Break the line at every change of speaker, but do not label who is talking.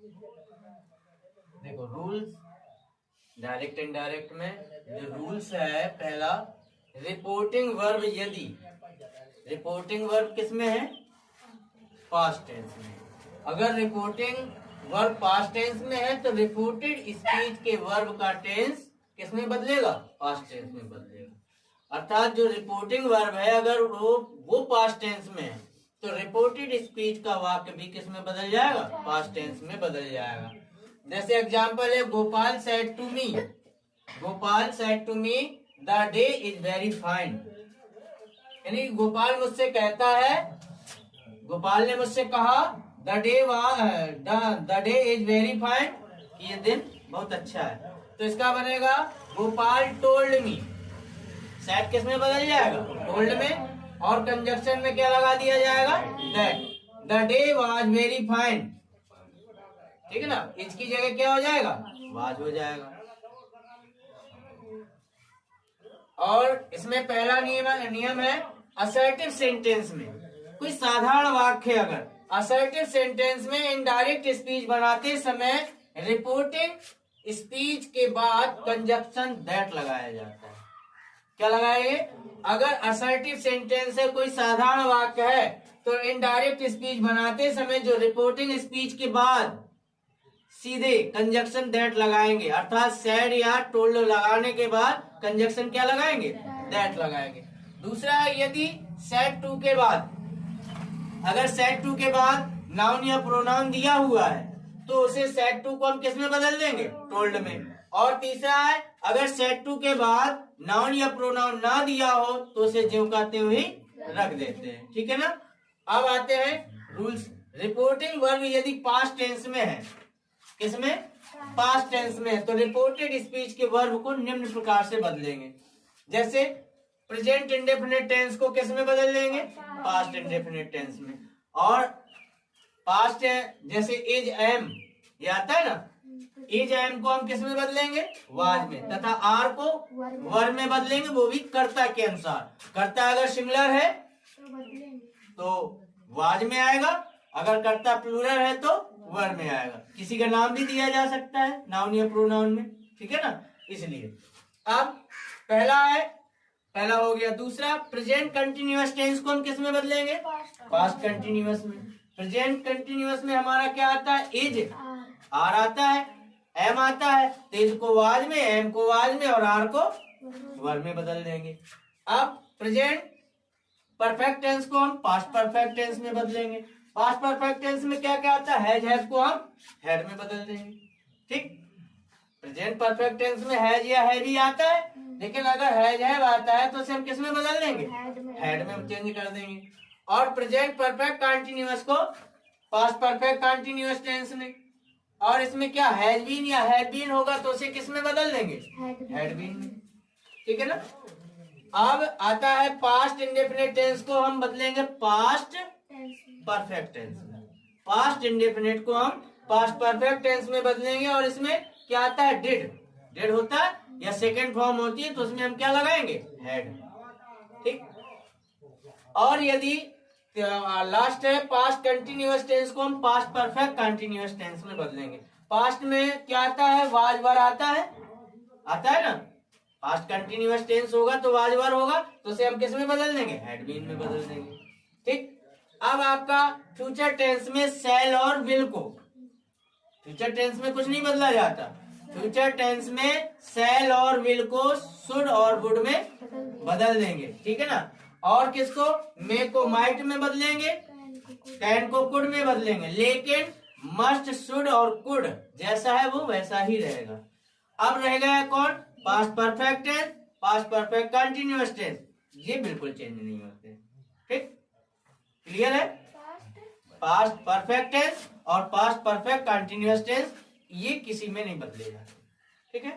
देखो rules direct indirect में जो रूल्स है, पहला रिपोर्टिंग वर्ब, यदि रिपोर्टिंग वर्ब किसमें है? पास्ट टेंस में। अगर रिपोर्टिंग वर्ब पास्ट टेंस में है तो रिपोर्टेड स्पीच के वर्ब का टेंस किसमें बदलेगा? पास्ट टेंस में बदलेगा। अर्थात जो रिपोर्टिंग वर्ब है अगर वो पास्ट टेंस में है तो रिपोर्टेड स्पीच का वाक्य भी किसमें बदल जाएगा? पास्ट टेंस में बदल जाएगा। जैसे एग्जांपल है, Gopal said to me, Gopal said to me the day is very fine. यानी गोपाल मुझसे कहता है, गोपाल ने मुझसे कहा the day is very fine, ये दिन बहुत अच्छा है। तो इसका बनेगा गोपाल टोल्ड मी, सेड किस में बदल जाएगा? टोल्ड में। और कंजक्शन में क्या लगा दिया जाएगा? That. The day was very fine, ठीक है ना। इसकी जगह क्या हो जाएगा? वाज हो जाएगा। और इसमें पहला नियम है असर्टिव सेंटेंस में कोई साधारण वाक्य अगर असर्टिव सेंटेंस में इनडायरेक्ट स्पीच बनाते समय रिपोर्टिंग स्पीच के बाद कंजक्शन दैट लगाया जाता है। क्या लगाएंगे? अगर असर्टिव सेंटेंस है, कोई साधारण वाक्य है, तो इनडायरेक्ट स्पीच बनाते समय जो रिपोर्टिंग स्पीच के बाद सीधे कंजक्शन दैट लगाएंगे। अर्थात सेड या टोल्ड लगाने के बाद कंजक्शन क्या लगाएंगे? दैट लगाएंगे। दूसरा है, यदि सेड टू के बाद, अगर सेड टू के बाद नाउन या प्रोनाउन दिया हुआ है तो उसे सेड टू को हम किस में बदल देंगे? टोल्ड में। और तीसरा है, अगर सेड टू के बाद नाउन या प्रोनाउन ना दिया हो तो उसे ज्यों कहते हुए रख देते हैं, ठीक है ना। अब आते हैं रूल्स। रिपोर्टिंग वर्ब यदि पास्ट टेंस में है, किसमें? पास्ट टेंस में है, तो रिपोर्टेड स्पीच के वर्ब को निम्न प्रकार से बदलेंगे। जैसे प्रेजेंट इंडेफिनिट टेंस को किस में बदल देंगे? पास्ट इंडेफिनिट टेंस में। और पास्ट जैसे इज एम, ये आता है ना, इज एम को हम किस में बदलेंगे? वाज में। तथा आर को वर्ब में बदलेंगे, वो भी कर्ता के अनुसार। कर्ता अगर सिंगुलर है तो वाज में आएगा, अगर कर्ता प्लूरल है तो वर्ब में आएगा। किसी का नाम भी दिया जा सकता है नाउन या प्रोनाउन में, ठीक है ना। इसलिए अब पहला हो गया। दूसरा, प्रेजेंट कंटिन्यूअस टेंस को हम किस में बदलेंगे? पास्ट कंटिन्यूअस में। प्रेजेंट कंटिन्यूअस में हमारा क्या आता है? इज, आर आता है, एम आता है, तो इज को वाज में, एम को वाज में और आर को वर्ब में बदल देंगे। अब प्रेजेंट परफेक्ट टेंस को हम पास्ट परफेक्ट टेंस में बदलेंगे। पास्ट परफेक्ट टेंस में क्या क्या आता है? हैज को हम हैड में बदल देंगे, ठीक। प्रेजेंट परफेक्ट टेंस में हैज या हैव ही आता है, लेकिन अगर हैज हैव आता है तो उसे हम किस में बदल देंगे? हैड में चेंज कर देंगे। और प्रेजेंट परफेक्ट कंटिन्यूअस को पास्ट परफेक्ट कंटिन्यूअस टेंस में, और इसमें क्या हैज बीन या हैड बीन होगा तो उसे किस में बदल देंगे? हैड बीन में, ठीक है ना। अब आता है पास्ट इंडेफिनिट टेंस को हम बदलेंगे पास्ट परफेक्ट टेंस में। पास्ट इंडेफिनिट को हम पास्ट परफेक्ट टेंस में बदलेंगे और इसमें क्या आता है? डिड। डिड होता है या सेकेंड फॉर्म होती है तो उसमें हम क्या लगाएंगे? हैड, ठीक। और यदि लास्ट है पास्ट कंटिन्यूअस टेंस को हम पास्ट परफेक्ट कंटिन्यूअस टेंस में बदलेंगे। पास्ट में क्या आता है? वाज वर आता है ना। पास्ट कंटिन्यूअस टेंस होगा तो वाज वर होगा, तो उसे हम किस में बदल देंगे? हैड बीन में बदल देंगे, ठीक। अब आपका फ्यूचर टेंस में शैल और विल को, फ्यूचर टेंस में कुछ नहीं बदला जाता। फ्यूचर टेंस में शैल और विल को शुड और वुड में बदल देंगे, ठीक है ना। और किसको? मे को माइट में बदलेंगे, कैन को कुड में बदलेंगे, लेकिन मस्ट, शुड और कुड जैसा है वो वैसा ही रहेगा। अब रह गया कौन? Past perfect tense, past perfect continuous tense, ये बिल्कुल चेंज नहीं होते, ठीक। क्लियर है? पास्ट परफेक्ट टेंस और पास्ट परफेक्ट कंटिन्यूअस टेंस ये किसी में नहीं बदलेगा, ठीक है।